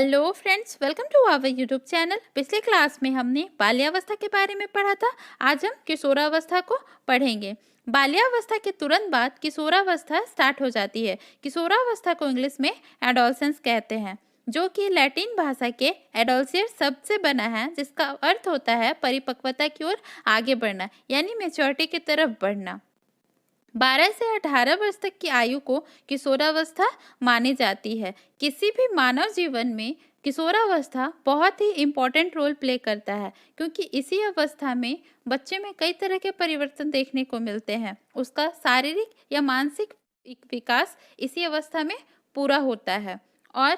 Hello friends, welcome to our YouTube channel. पिछले class में हमने बाल्यावस्था के बारे में पढ़ा था। आज हम किशोरावस्था को पढ़ेंगे। बाल्यावस्था के तुरंत बाद किशोरावस्था स्टार्ट हो जाती है। किशोरावस्था को इंग्लिश में एडोलसेंस कहते हैं, जो कि लैटिन भाषा के एडोलसियर शब्द से बना है, जिसका अर्थ होता है परिपक्वता की ओर आगे बढ़ना, यानी मेच्योरिटी की तरफ बढ़ना। 12 से 18 वर्ष तक की आयु को किशोरावस्था मानी जाती है। किसी भी मानव जीवन में किशोरावस्था बहुत ही इम्पोर्टेंट रोल प्ले करता है, क्योंकि इसी अवस्था में बच्चे में कई तरह के परिवर्तन देखने को मिलते हैं। उसका शारीरिक या मानसिक विकास इसी अवस्था में पूरा होता है और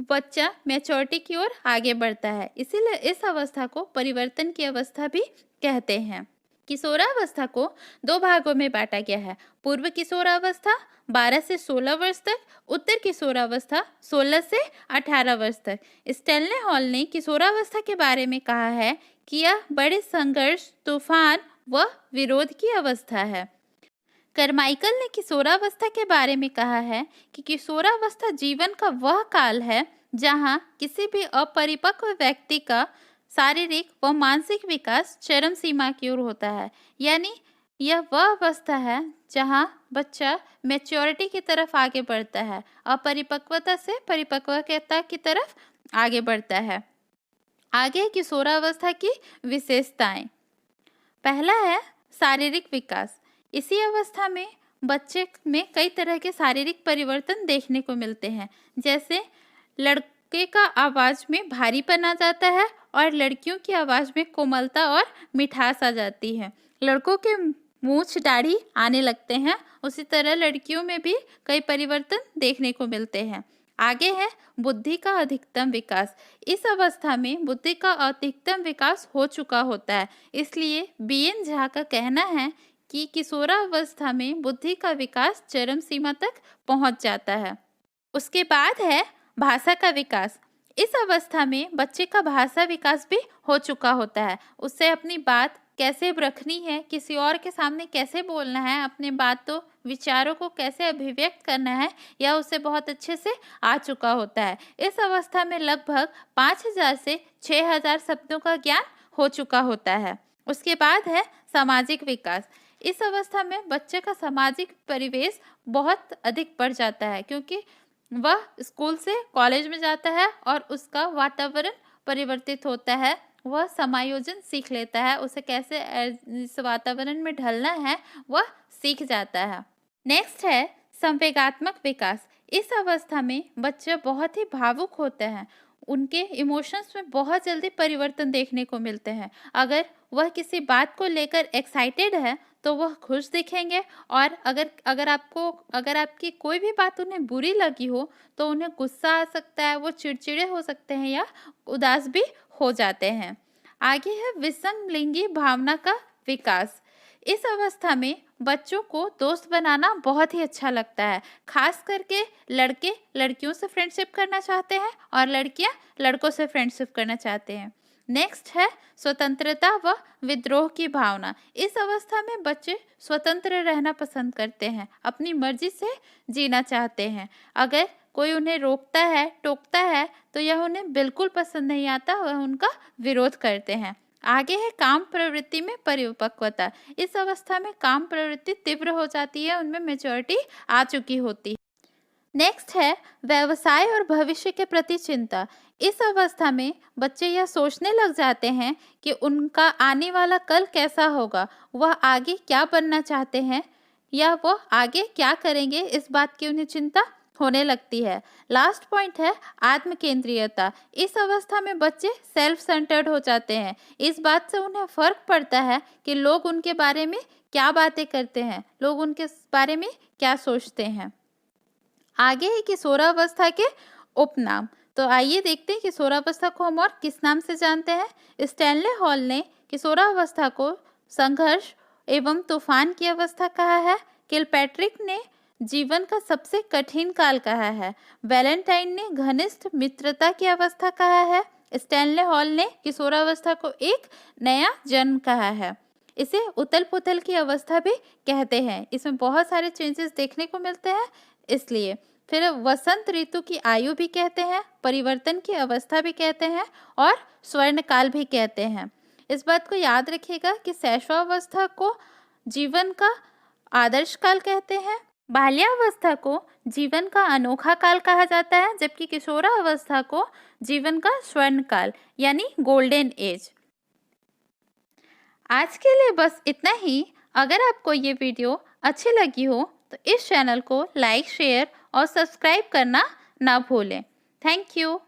बच्चा मैच्योरिटी की ओर आगे बढ़ता है। इसीलिए इस अवस्था को परिवर्तन की अवस्था भी कहते हैं। किशोरावस्था को दो भागों में बांटा गया है। पूर्व किशोरावस्था 12 से 16 वर्ष तक, उत्तर किशोरावस्था 16 से 18 वर्ष तक। स्टैनले हॉल ने किशोरावस्था के बारे में कहा है कि यह बड़े संघर्ष, तूफान व विरोध की अवस्था है। करमाइकल ने किशोरावस्था के बारे में कहा है कि किशोरावस्था जीवन का वह काल है जहां किसी भी अपरिपक्व व्यक्ति का शारीरिक व मानसिक विकास चरम सीमा की ओर होता है। यानी यह वह अवस्था है जहां बच्चा मैच्योरिटी की तरफ आगे बढ़ता है, अपरिपक्वता से परिपक्वता की तरफ आगे बढ़ता है। आगे किशोरावस्था की विशेषताएं। पहला है शारीरिक विकास। इसी अवस्था में बच्चे में कई तरह के शारीरिक परिवर्तन देखने को मिलते हैं, जैसे लड़के का आवाज में भारीपन आ जाता है और लड़कियों की आवाज में कोमलता और मिठास आ जाती है। लड़कों के मूछ दाढ़ी आने लगते हैं, उसी तरह लड़कियों में भी कई परिवर्तन देखने को मिलते हैं। आगे है बुद्धि का अधिकतम विकास। इस अवस्था में बुद्धि का अधिकतम विकास हो चुका होता है। इसलिए बीएन झा का कहना है कि किशोरावस्था में बुद्धि का विकास चरम सीमा तक पहुंच जाता है। उसके बाद है भाषा का विकास। इस अवस्था में बच्चे का भाषा विकास भी हो चुका होता है। उससे अपनी बात कैसे रखनी है, किसी और के सामने कैसे बोलना है, अपने बातों विचारों को कैसे अभिव्यक्त करना है, यह उसे बहुत अच्छे से आ चुका होता है। इस अवस्था में लगभग 5000 से 6000 शब्दों का ज्ञान हो चुका होता है। उसके बाद है सामाजिक विकास। इस अवस्था में बच्चे का सामाजिक परिवेश बहुत अधिक बढ़ जाता है, क्योंकि वह स्कूल से कॉलेज में जाता है और उसका वातावरण परिवर्तित होता है। वह समायोजन सीख लेता है, उसे कैसे इस वातावरण में ढलना है वह सीख जाता है। नेक्स्ट है संवेगात्मक विकास। इस अवस्था में बच्चा बहुत ही भावुक होता है। उनके इमोशंस में बहुत जल्दी परिवर्तन देखने को मिलते हैं। अगर वह किसी बात को लेकर एक्साइटेड है तो वह खुश दिखेंगे, और अगर आपकी कोई भी बात उन्हें बुरी लगी हो तो उन्हें गुस्सा आ सकता है, वो चिड़चिड़े हो सकते हैं या उदास भी हो जाते हैं। आगे है विषमलिंगी भावना का विकास। इस अवस्था में बच्चों को दोस्त बनाना बहुत ही अच्छा लगता है। खास करके लड़के लड़कियों से फ्रेंडशिप करना चाहते हैं और लड़कियां लड़कों से फ्रेंडशिप करना चाहते हैं। नेक्स्ट है स्वतंत्रता व विद्रोह की भावना। इस अवस्था में बच्चे स्वतंत्र रहना पसंद करते हैं, अपनी मर्जी से जीना चाहते हैं। अगर कोई उन्हें रोकता है, टोकता है, तो यह उन्हें बिल्कुल पसंद नहीं आता, वह उनका विरोध करते हैं। आगे है काम प्रवृत्ति में परिपक्वता। इस अवस्था में काम प्रवृत्ति तीव्र हो जाती है, उनमें मेच्योरिटी आ चुकी होती है। नेक्स्ट है व्यवसाय और भविष्य के प्रति चिंता। इस अवस्था में बच्चे यह सोचने लग जाते हैं कि उनका आने वाला कल कैसा होगा, वह आगे क्या बनना चाहते हैं या वह आगे क्या करेंगे, इस बात की उन्हें चिंता होने लगती है। लास्ट पॉइंट है आत्म केंद्रीयता। इस अवस्था में बच्चे सेल्फ सेंटर्ड हो जाते हैं। इस बात से उन्हें फर्क पड़ता है कि लोग उनके बारे में क्या बातें करते हैं, लोग उनके बारे में क्या सोचते हैं। आगे है किशोरावस्था के उपनाम। तो आइए देखते हैं किशोरावस्था को हम और किस नाम से जानते हैं। स्टैनले हॉल ने किशोरावस्था को संघर्ष एवं तूफान की अवस्था कहा है। किलपैट्रिक ने जीवन का सबसे कठिन काल कहा है। वैलेंटाइन ने घनिष्ठ मित्रता की अवस्था कहा है। स्टैनले हॉल ने किशोरावस्था को एक नया जन्म कहा है। इसे उथल पुथल की अवस्था भी कहते हैं। इसमें बहुत सारे चेंजेस देखने को मिलते हैं, इसलिए फिर वसंत ऋतु की आयु भी कहते हैं, परिवर्तन की अवस्था भी कहते हैं और स्वर्णकाल भी कहते हैं। इस बात को याद रखिएगा कि शैशवावस्था को जीवन का आदर्श काल कहते हैं, बाल्यावस्था को जीवन का अनोखा काल कहा जाता है, जबकि किशोरावस्था को जीवन का स्वर्ण काल यानी गोल्डन एज। आज के लिए बस इतना ही। अगर आपको ये वीडियो अच्छी लगी हो तो इस चैनल को लाइक, शेयर और सब्सक्राइब करना ना भूलें। Thank you.